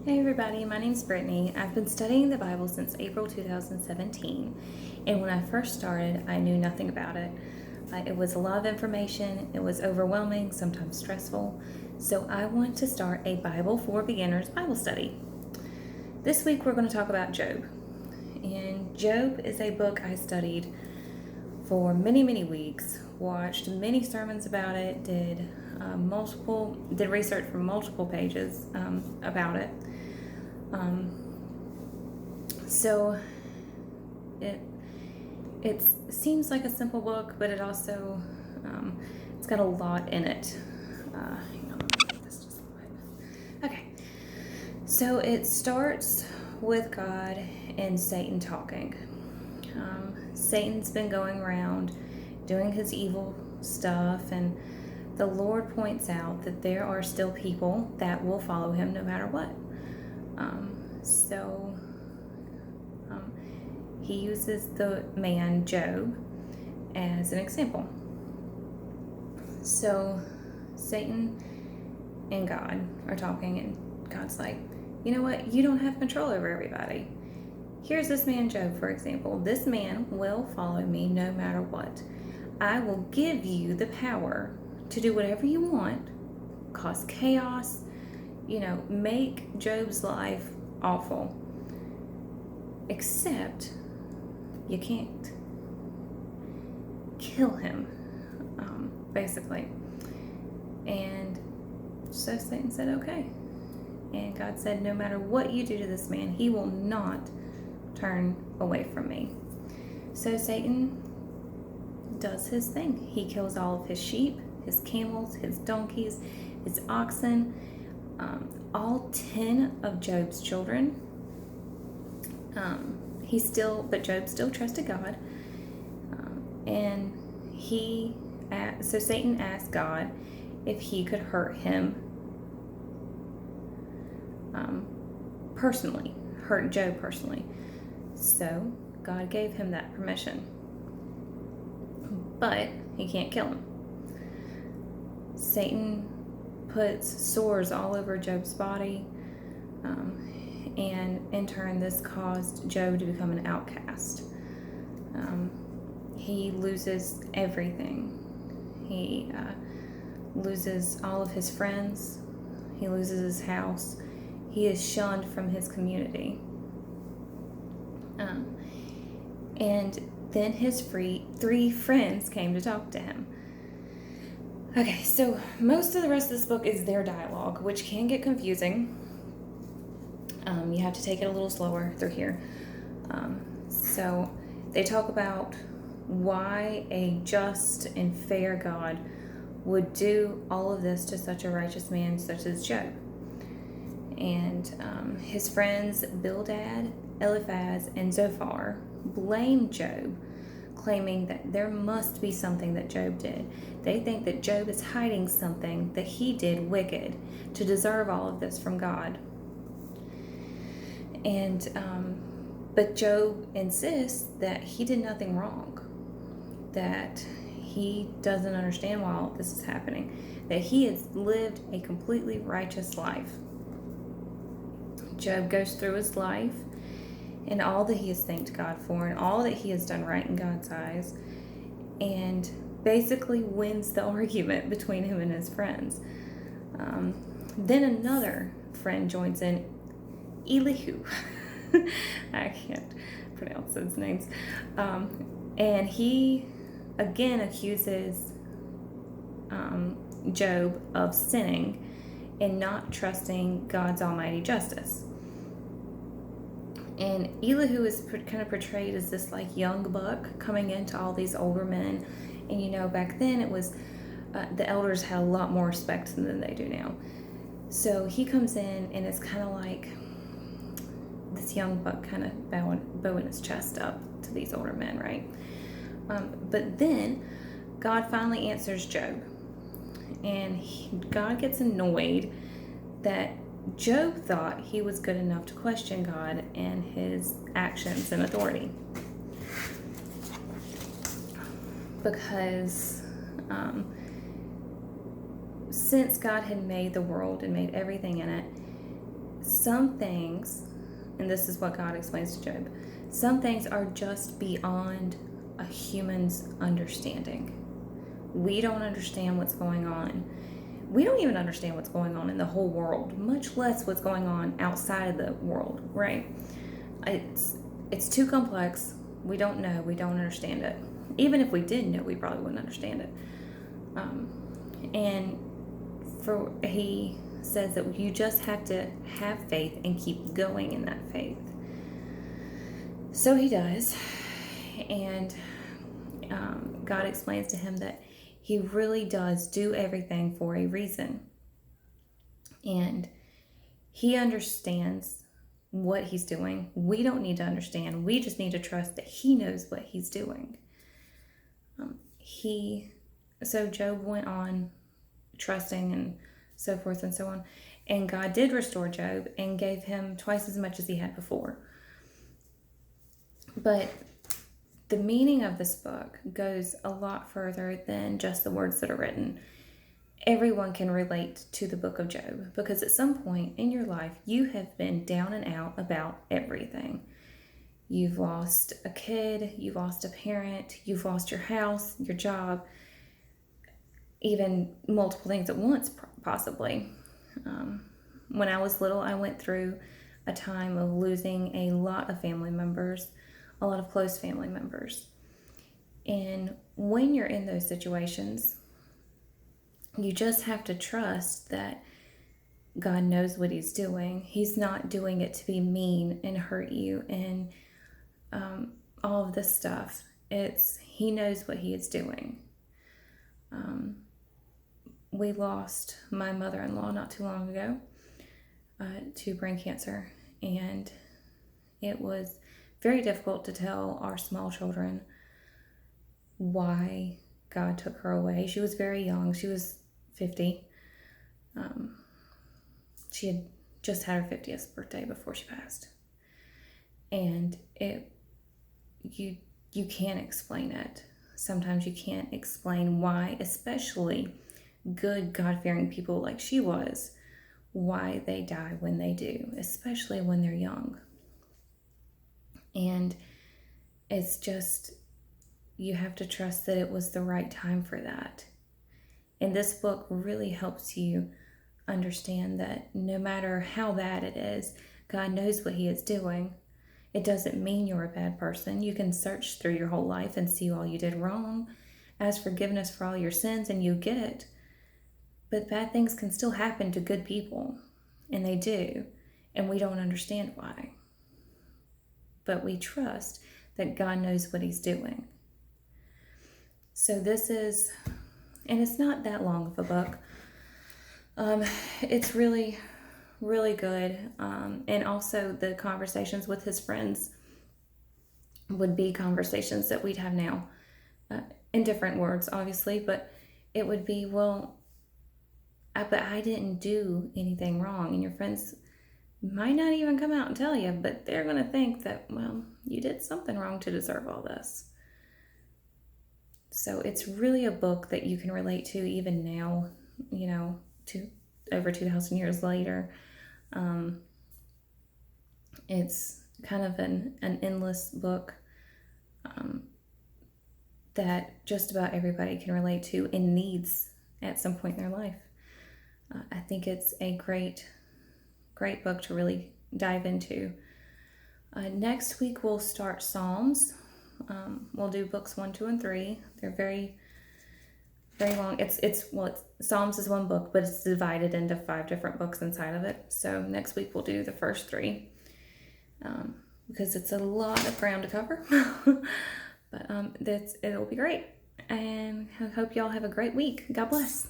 Hey everybody, my name's Brittany. I've been studying the Bible since April 2017, and when I first started, I knew nothing about it. It was a lot of information, it was overwhelming, sometimes stressful, so I want to start a Bible for Beginners Bible study. This week we're going to talk about Job, and Job is a book I studied for many weeks, watched many sermons about it, did research from multiple pages about it. So it seems like a simple book, but it also it's got a lot in it. Hang on, let me get this just right. Okay, so it starts with God and Satan talking. Satan's been going around doing his evil stuff, and the Lord points out that there are still people that will follow him no matter what. He uses the man Job as an example. So Satan and God are talking, and God's like, you know what? You don't have control over everybody. Here's this man Job, for example. This man will follow me no matter what. I will give you the power to do whatever you want, cause chaos, make Job's life awful. Except you can't kill him, basically. And so Satan said, okay. And God said, no matter what you do to this man, he will not turn away from me. So Satan does his thing. He kills all of his sheep, his camels, his donkeys, his oxen, all 10 of Job's children. But Job still trusted God. So Satan asked God if he could hurt him personally, hurt Job personally. So God gave him that permission. But he can't kill him. Satan puts sores all over Job's body, and in turn this caused Job to become an outcast. He loses everything. He loses all of his friends. He loses his house. He is shunned from his community. And then his three friends came to talk to him. Okay, so most of the rest of this book is their dialogue, which can get confusing. You have to take it a little slower through here. So they talk about why a just and fair God would do all of this to such a righteous man such as Job. And his friends Bildad, Eliphaz, and Zophar blame Job, claiming that there must be something that Job did. They think that Job is hiding something that he did wicked to deserve all of this from God. And but Job insists that he did nothing wrong, that he doesn't understand why all this is happening, that he has lived a completely righteous life. Job goes through his life and all that he has thanked God for and all that he has done right in God's eyes, and basically wins the argument between him and his friends. Then another friend joins in, Elihu. I can't pronounce those names. And he again accuses Job of sinning and not trusting God's almighty justice. And Elihu is kind of portrayed as this like young buck coming into all these older men. And back then it was the elders had a lot more respect than they do now. So he comes in and it's kind of like this young buck kind of bowing his chest up to these older men, right? But then God finally answers Job, and God gets annoyed that Job thought he was good enough to question God and his actions and authority. Because since God had made the world and made everything in it, some things, and this is what God explains to Job, some things are just beyond a human's understanding. We don't understand what's going on. We don't even understand what's going on in the whole world, much less what's going on outside of the world, right? It's too complex. We don't know. We don't understand it. Even if we did know, we probably wouldn't understand it. And he says that you just have to have faith and keep going in that faith. So he does. And God explains to him that he really does do everything for a reason. And he understands what he's doing. We don't need to understand. We just need to trust that he knows what he's doing. So Job went on trusting and so forth and so on. And God did restore Job and gave him twice as much as he had before. But the meaning of this book goes a lot further than just the words that are written. Everyone can relate to the book of Job because at some point in your life, you have been down and out about everything. You've lost a kid, you've lost a parent, you've lost your house, your job, even multiple things at once, possibly. When I was little, I went through a time of losing a lot of family members, a lot of close family members. And when you're in those situations, you just have to trust that God knows what he's doing. He's not doing it to be mean and hurt you and all of this stuff. He knows what he is doing. We lost my mother-in-law not too long ago to brain cancer, and it was very difficult to tell our small children why God took her away. She was very young. She was 50. She had just had her 50th birthday before she passed. And you can't explain it. Sometimes you can't explain why, especially good God-fearing people like she was, why they die when they do, especially when they're young. And it's just, you have to trust that it was the right time for that. And this book really helps you understand that no matter how bad it is, God knows what he is doing. It doesn't mean you're a bad person. You can search through your whole life and see all you did wrong, ask forgiveness for all your sins, and you get it. But bad things can still happen to good people, and they do, and we don't understand why. But we trust that God knows what he's doing. So this is, and it's not that long of a book. It's really, really good. And also the conversations with his friends would be conversations that we'd have now, in different words, obviously, but it would be, but I didn't do anything wrong. And your friends might not even come out and tell you, but they're going to think that, well, you did something wrong to deserve all this. So it's really a book that you can relate to even now, over 2,000 years later. It's kind of an endless book that just about everybody can relate to and needs at some point in their life. I think it's a great book to really dive into. Next week we'll start Psalms. We'll do books 1, 2, and 3. They're very, very long. Psalms is one book, but it's divided into 5 different books inside of it. So next week we'll do the first 3, because it's a lot of ground to cover. But it'll be great. And I hope y'all have a great week. God bless.